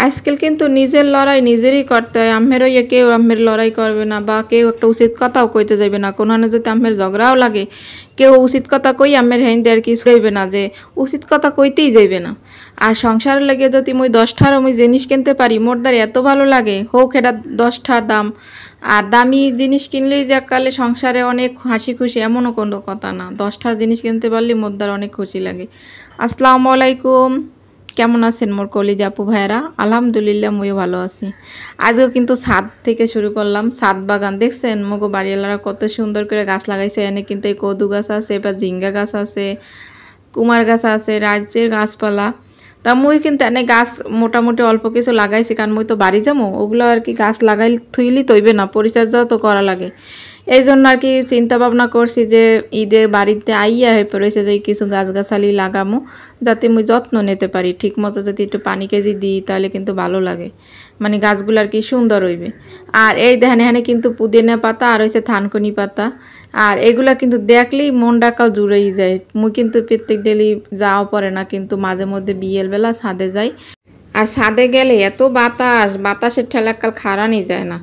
আজকাল কিন্তু নিজের লড়াই নিজেরই করতে হয়। আম্মের হইয়া কেউ আম্মের লড়াই করবে না বা কেউ একটা উচিত কথাও কইতে যাবে না। কোনখানে যদি আম্মের ঝগড়াও লাগে কেউ উচিত কথা কই আম্মের হেঁদে আর কি শুইবে না, যে উচিত কথা কইতেই যাইবে না। আর সংসারের লাগে যদি মুই 10টার মুই জিনিস কিনতে পারি মোর দ্বারা এত ভালো লাগে, হোক এটা 10টার দাম। আর দামি জিনিস কিনলেই যে কালে সংসারে অনেক হাসি খুশি এমনও কোনো কথা না। 10টার জিনিস কিনতে পারলে মোর দ্বারা অনেক খুশি লাগে। আসসালামু আলাইকুম, কেমন আছেন মোর কলিজা আপু ভাইরা? আলহামদুলিল্লাহ মুইও ভালো আছি। আজও কিন্তু ছাদ থেকে শুরু করলাম, ছাদ বাগান দেখছেন মগো বাড়িওয়ালারা কত সুন্দর করে গাছ লাগাইছে। এনে কিন্তু এই কদু গাছ আছে, এবার ঝিঙ্গা গাছ আছে, কুমার গাছ আছে, রাজ্যের গাছপালা। তা মুই কিন্তু এনে গাছ মোটামুটি অল্প কিছু লাগাইছি, কারণ মুই তো বাড়ি যাবো, ওগুলো আর কি গাছ লাগাই থুইলি তৈবে না, পরিচর্যাও তো করা লাগে। এই জন্য আর কি চিন্তা ভাবনা করছি যে ঈদে বাড়িতে আইয়া হয়ে পড়েছে যে কিছু গাছগাছালি লাগামো, যাতে মুই যত্ন নিতে পারি ঠিক মতো। যদি একটু পানি কেজি দিই তাহলে কিন্তু ভালো লাগে, মানে গাছগুলো আর কি সুন্দর হইবে। আর এই দেখেন এখানে কিন্তু পুদিনা পাতা আর হয়েছে থানকুনি পাতা, আর এগুলা কিন্তু দেখলেই মন ডাকাল জুড়েই যায়। মুই কিন্তু প্রত্যেক ডেলি যাওয়া পড়ে না, কিন্তু মাঝে মধ্যে বিয়েলবেলা ছাদে যাই। আর ছাদে গেলে এত বাতাস, বাতাসের ঠেলাকাল খাড়ানি যায় না।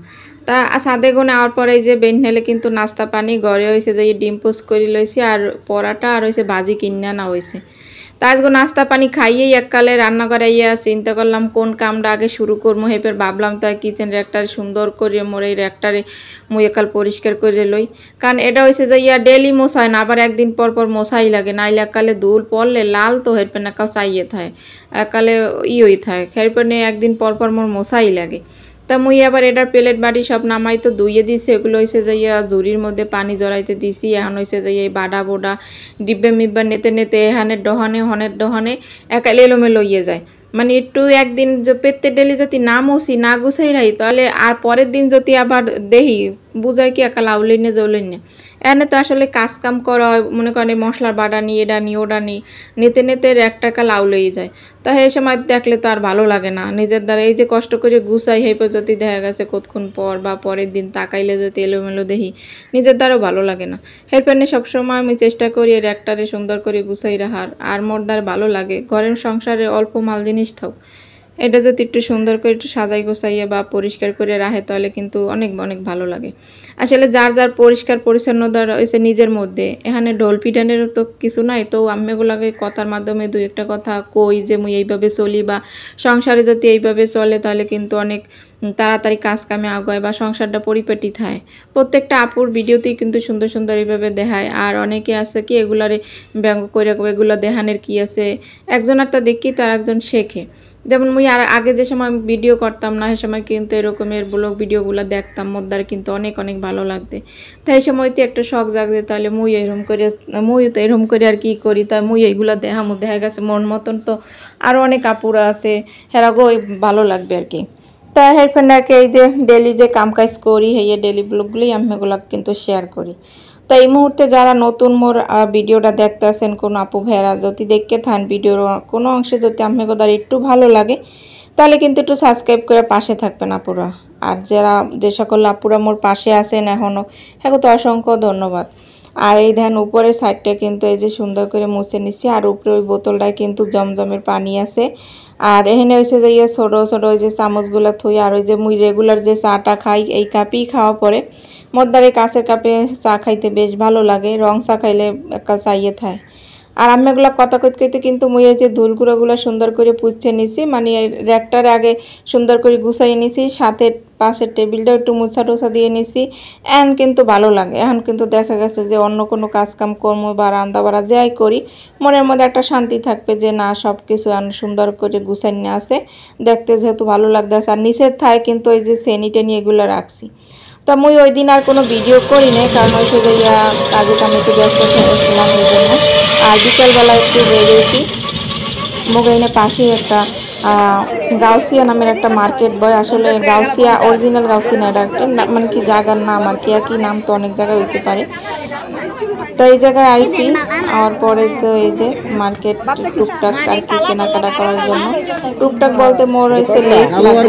তা ছাদে গুনে আওয়ার পরে এই যে বেনহেলে কিন্তু নাস্তা পানি গড়ে হয়েছে, যে ডিম পোস্ট করে লইছি আর পরাটা আর হয়েছে ভাজি কিনে না হয়েছে। তা আজকে নাস্তা পানি খাইয়েই এককালে রান্না করাইয়া চিন্তা করলাম কোন কামটা আগে শুরু করবো। হেপের ভাবলাম তাই কিচেন র্যাকটারে সুন্দর করে মোর এই র্যাকটারে মুই একাল পরিষ্কার করে লই, কারণ এটা হয়েছে যে ইয়া ডেলি মশাই না, আবার একদিন পর পর মশাই লাগে, নাইলে এককালে ধুল পড়লে লাল তো হেরপেন একাল চাইয়ে থাকে, একালে হয়ে থাকে, হেরপেনে একদিন পর পর মোর মশাই লাগে। তা মুই আবার এটার প্লেট বাটি সব নামাই তো ধুইয়ে দিছি। এগুলো হয়েছে যাইয়া ঝুড়ির মধ্যে পানি জড়াইতে দিছি। এখন হয়েছে যে এই বাডা বোডা ডিব্বে মিব্বা নেতে নেতে এহানের ডহানে হনের ডহানে একাল এলোমেলো ইয়ে যায়। মানে একটু একদিন পেতে ডেলি যদি না মসি না গুছাই রাই, তাহলে আর পরের দিন যদি আবার দেহি বুঝায় কি একাল আউলেই নে জৌলেই না। এনে তো আসলে কাজ কাম করা হয়, মনে করেন মশলার বাড়া নিই এটা নিই ওটা নিই, নিতে নিতে একটা কাল আউলেই যায়। তা এই সময় দেখলে তো আর ভালো লাগে না নিজের দ্বারা। এই যে কষ্ট করে গুছাই সেই যদি দেখা গেছে কতক্ষণ পর বা পরের দিন তাকাইলে যদি এলোমেলো দেখি, নিজের দ্বারাও ভালো লাগে না। হেরপেনে সবসময় আমি চেষ্টা করি এর একটারে সুন্দর করে গুছাই রাখার, আর মোর দ্বারা ভালো লাগে ঘরের সংসারে অল্প মাল জিনিস থাক, এটা যদি একটু সুন্দর করে একটু সাজাই গোছাইয়া বা পরিষ্কার করে রাখে তাহলে কিন্তু অনেক অনেক ভালো লাগে। আসলে যার যার পরিষ্কার পরিচ্ছন্নতা রয়েছে নিজের মধ্যে, এখানে ঢোল পিটানেরও তো কিছু নাই। তো আম্মেগুলাকে কথার মাধ্যমে দুই একটা কথা কই যে মুই এইভাবে চলি, বা সংসারে যদি এইভাবে চলে তাহলে কিন্তু অনেক তাড়াতাড়ি কাজ কামে আগায় বা সংসারটা পরিপাটি থাকে। প্রত্যেকটা আপুর ভিডিওতেই কিন্তু সুন্দর সুন্দর এইভাবে দেখায়। আর অনেকে আছে কি এগুলারে ব্যঙ্গ করে এগুলো দেখানের কি আছে, একজনেরটা দেখি তার একজন শেখে। যেমন মুই আর আগে যে সময় ভিডিও করতাম না, সে সময় কিন্তু এরকমের ব্লগ ভিডিওগুলো দেখতাম, মোদ্দার কিন্তু অনেক অনেক ভালো লাগতে। তাই এই সময় তো একটা শখ জাগছে, তাহলে মুই এরকম করে মুই তো এরকম করে আর কি করি, তাই মুই এইগুলো দেখা গেছে মন মতন তো আরও অনেক আপুরা আছে হেরাগো ভালো লাগবে আর কি। তাই হেরফেন আর কি এই যে ডেলি যে কাম কাজ করি এই ডেলি ব্লগগুলোই আমি এগুলো কিন্তু শেয়ার করি। তো এই মুহূর্তে যারা নতুন মোর ভিডিওটা দেখতে আছেন কোন আপু ভাইরা যদি দেখতে থান ভিডিওর কোনো অংশে যদি আপনাকে দ্বারা একটু ভালো লাগে তাহলে কিন্তু একটু সাবস্ক্রাইব করে পাশে থাকবেন আপুরা। আর যারা যে সকল আপুরা মোর পাশে আছেন এখনও, হ্যাঁ তো অসংখ্য ধন্যবাদ। আর এই ধ্যান উপরের সাইডটা কিন্তু এই যে সুন্দর করে মুছে নিচ্ছি, আর উপরে ওই বোতলটায় কিন্তু জমজমের পানি আছে। আর এখানে হয়েছে যে ইয়ে ছোটো ছোটো ওই যে চামচগুলো থুই, আর ওই যে মুই রেগুলার যে চাটা খাই এই কাপেই খাওয়া পরে মোর দ্বারা কাঁচের কাপে চা খাইতে বেশ ভালো লাগে, রং চা খাইলে একটা চাইয়ে থাকে। আর আমি এগুলো কথা কইতে কইতে কিন্তু মুই এই যে ধুলগুড়োগুলো সুন্দর করে পুছে নিছি, মানে র্যাকটার আগে সুন্দর করে গুছাই নিছি, সাথে পাশের টেবিলটাও একটু মুছা টুছা দিয়ে নিছি। এখন কিন্তু ভালো লাগে, এখন কিন্তু দেখা গেছে যে অন্য কোনো কাজ কাম কর্ম বা রান্না বাড়া যাই করি মনের মধ্যে একটা শান্তি থাকবে যে না সব কিছু সুন্দর করে গুছাই নিয়ে আসে, দেখতে যেহেতু ভালো লাগতেছে। আর নিচের থায় কিন্তু ওই যে সেনিটা নিয়ে এগুলো রাখছি। তো মুই ওই দিন আর কোনো ভিডিও করি নাই, কারণ হচ্ছে যে কাজে কামে একটু ব্যস্ত ছিলাম এই জন্য। আর বিকালবেলা একটু বেরিয়েছি মোগাইনে পাশেই একটা গাউসিয়া নামের একটা মার্কেট বয়, আসলে গাউসিয়া অরিজিনাল গাউসি না, এটা মানে কি জায়গার নাম আর কি, একই নাম তো অনেক জায়গায় হইতে পারে। তো এই জায়গায় আইসি আর পরে তো এই যে মার্কেট টুকটাক আর কি কেনাকাটা করার জন্য। টুকটাক বলতে মোর হয়েছে লেস লাগবে,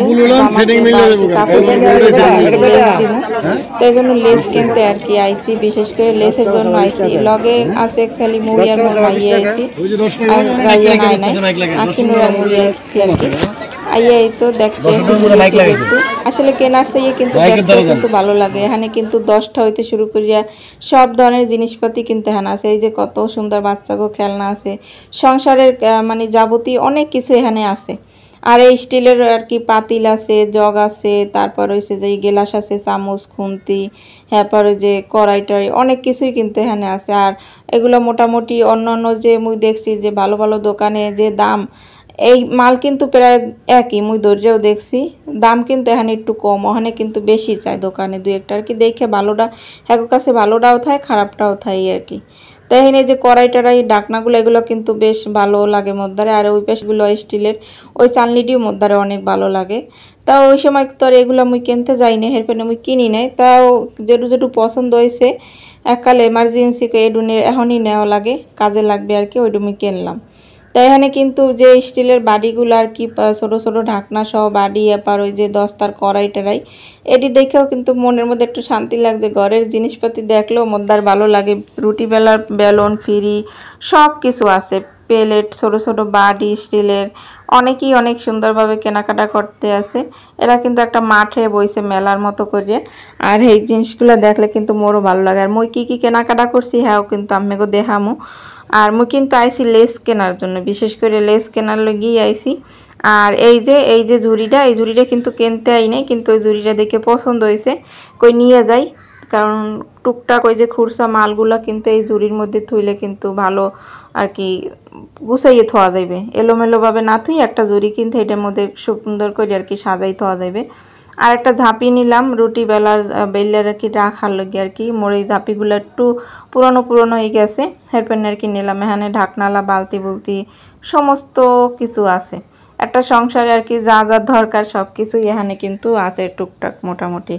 তো এই জন্য লেস কিনতে আর কি আইসি, বিশেষ করে লেসের জন্য আইসি। লগে আছে খালি মুড়ি আর মোর মাইয়ে আইসি, আর রাইয়া নাই নাই আখি নুর আর মুড়ি আইসি আর কি। আইয়া এই তো দেখতে আসলে কেনার চাইয়ে কিন্তু দেখতে কিন্তু ভালো লাগে। এখানে কিন্তু 10টা হইতে শুরু করিয়া সব ধরনের জিনিসপাতি কিন্তু এখানে আছে। এই যে কত সুন্দর বাচ্চাগো খেলনা আছে, সংসারের মানে যাবতীয় অনেক কিছু এখানে আছে। আর এই স্টিলের আর কি পাতিল আছে, জগ আছে, তারপর হইছে যে গেলাস আছে, চামচ, খুন্তি, তারপর যে কড়াই টড়াই অনেক কিছুই কিন্তু এখানে আছে। আর এগুলো মোটামুটি অন্যান্য যে মুই দেখছি যে ভালো ভালো দোকানে যে দাম, এই মাল কিন্তু প্রায় একই, মুই দৌড়েও দেখছি দাম কিন্তু এখানে একটু কম, ওখানে কিন্তু বেশি চায় দোকানে দুই একটা আর কি। দেখে ভালোটা হ্যাঁ কাছে ভালোটাও থাকে, খারাপটাও থাকে আর কি। তাই এখানে যে কড়াই টড়াই ডাকনাগুলো এগুলো কিন্তু বেশ ভালো লাগে মদ্দারে। আর ওই পাশগুলো স্টিলের ওই চালনিটিও মদ্দারে অনেক ভালো লাগে। তাও ওই সময় তো আর এগুলো মুই কিনতে যাই না, হেরপেনে মুই কিনি নাই। তাও যেটু যেটু পছন্দ হয়েছে এককাল এমার্জেন্সি এডুনে এখনই নেওয়া লাগে, কাজে লাগবে আর কি, ওইটু মুই কিনলাম। তাই এখানে কিন্তু যে স্টিলের বাড়িগুলো আর কি ছোট ছোট ঢাকনা সহ বাড়ি, এবার ওই যে দস্তার কড়াই টড়াই, এটি দেখেও কিন্তু মনের মধ্যে একটু শান্তি লাগছে। ঘরের জিনিসপাতি দেখলেও মদ্দার ভালো লাগে। রুটি বেলার বেলন, ফিরি সব কিছু আছে, প্লেট, ছোট ছোট বাড়ি স্টিলের, অনেকেই অনেক সুন্দরভাবে কেনাকাটা করতে আছে। এরা কিন্তু একটা মাঠে বইছে মেলার মতো করে। আর এই জিনিসগুলো দেখলে কিন্তু মোরও ভালো লাগে। আর মুই কি কি কেনাকাটা করছি হ্যাঁ কিন্তু আমিগো দেখামো। আর মুই কিন্তু আইছি লেস কেনার জন্য, বিশেষ করে লেস কেনার লগেই আইছি। আর এই যে ঝুড়িটা, এই ঝুড়িটা কিন্তু কিনতে আই নাই, কিন্তু ওই ঝুড়িটা দেখে পছন্দ হয়েছে, কই নিয়ে যাই। কারণ টুকটাক ওই যে খুরসা মালগুলা কিন্তু এই ঝুড়ির মধ্যে থুইলে কিন্তু ভালো আর কি গুছাইয়ে থোয়া যাবে, এলোমেলোভাবে না থুই একটা ঝুড়ি কিন্তু এটার মধ্যে সুন্দর করে আর কি সাজাই থোয়া যাবে। আর একটা ঝাঁপি নিলাম রুটি বেলার আর কি রাখার লগে আর কি। মোর এই ঝাঁপিগুলো একটু পুরনো পুরনো হয়ে গেছে, হেরপেন আর কি নিলাম। এখানে ঢাকনালা, বালতি বুলতি সমস্ত কিছু আছে। একটা সংসারে আর কি যা যা দরকার সব কিছুই এখানে কিন্তু আছে টুকটাক মোটামুটি,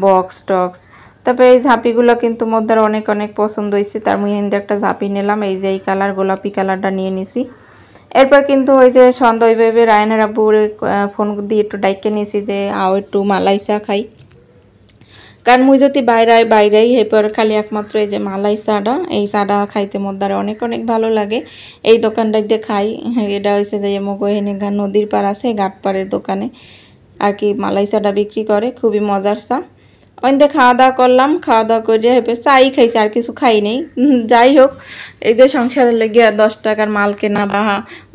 বক্স টক্স। তারপরে এই ঝাঁপিগুলো কিন্তু মধ্যে অনেক অনেক পছন্দ হয়েছে। তার মুই হিন্দে একটা ঝাঁপি নিলাম, এই যে এই কালার গোলাপি কালারটা নিয়ে নিছি। এরপর কিন্তু ওই যে সন্ধ্যা ওইভাবে রায়নের আব্বুরে ফোন দিয়ে একটু ডাইকে নিয়েছি যে আও একটু মালাই চা খাই। কারণ মুই যদি বাইরেই এরপর খালি একমাত্র এই যে মালাই চাটা, এই চাটা খাইতে মদ্দারে অনেক অনেক ভালো লাগে। এই দোকানটাতে খাই, এটা হয়েছে যে মগো এনে নদীর পার আছে, ঘাট পাড়ের দোকানে আর কি মালাই চাটা বিক্রি করে, খুবই মজার চা। ওইদিকে খাওয়া দাওয়া করলাম, খাওয়া দাওয়া করে হেপে চাই খাইছি, আর কিছু খাই নেই। যাই হোক, এই যে সংসারের লেগে 10 টাকার মাল কেনা বা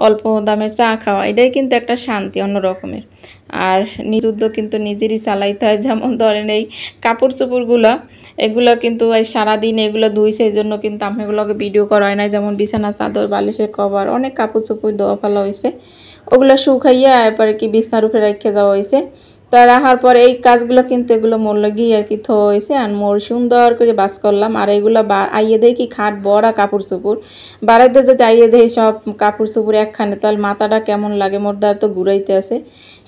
অল্প দামে চা খাওয়া, এটাই কিন্তু একটা শান্তি অন্য রকমের। আর নিজ উদ্যোগ কিন্তু নিজেরই চালাইতে হয়। যেমন ধরেন এই কাপড় চোপড়গুলো, এগুলো কিন্তু এই সারাদিন এগুলো ধুইছে, এই জন্য কিন্তু আমি এগুলোকে ভিডিও করা হয় না। যেমন বিছানা চাদর, বালিশের কভার, অনেক কাপড় চোপড় ধোয়া ফেলা হয়েছে, ওগুলো শুকাইয়া এরপরে কি বিছনার উপরে রেখে যাওয়া হয়েছে। তা রাখার পর এই কাজগুলো কিন্তু এগুলো মোর লগেই আর কি থো হয়েছে। আর মোর সুন্দর করে বাস করলাম। আর এগুলো আইয়ে দেয় কি খাট বড়া কাপড় চোপড়, বাড়াইতে যদি আইয়ে দেয় সব কাপড় চোপড় একখানে, তাহলে মাথাটা কেমন লাগে, মোর দ্বারা তো ঘুরাইতে আছে।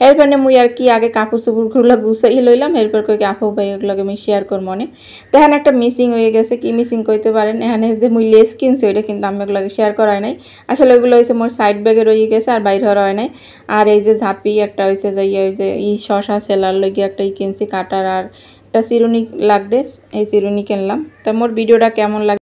এরপরে মুই আর কি আগে কাপড় চোপড়গুলো গুছাই লইলাম, এরপর কই আপু ভাই এগুলোকে আমি শেয়ার করব মনে। তো এখানে একটা মিসিং হয়ে গেছে, কি মিসিং কইতে পারেন, এখানে যে মুই লেস কিনছি ওইটা কিন্তু আমি এগুলোকে শেয়ার করা হয় নাই। আসলে ওইগুলো হয়েছে মোর সাইড ব্যাগে রয়ে গেছে, আর বাইর হওয়া হয় নাই। আর এই যে ঝাঁপি একটা হয়েছে যে ওই যে শশা সেলার লগে একটা কিনছি কাটার, আর একটা চিরুনি লাগবে, এই চিরুনি কিনলাম। তা মোর ভিডিওটা কেমন লাগে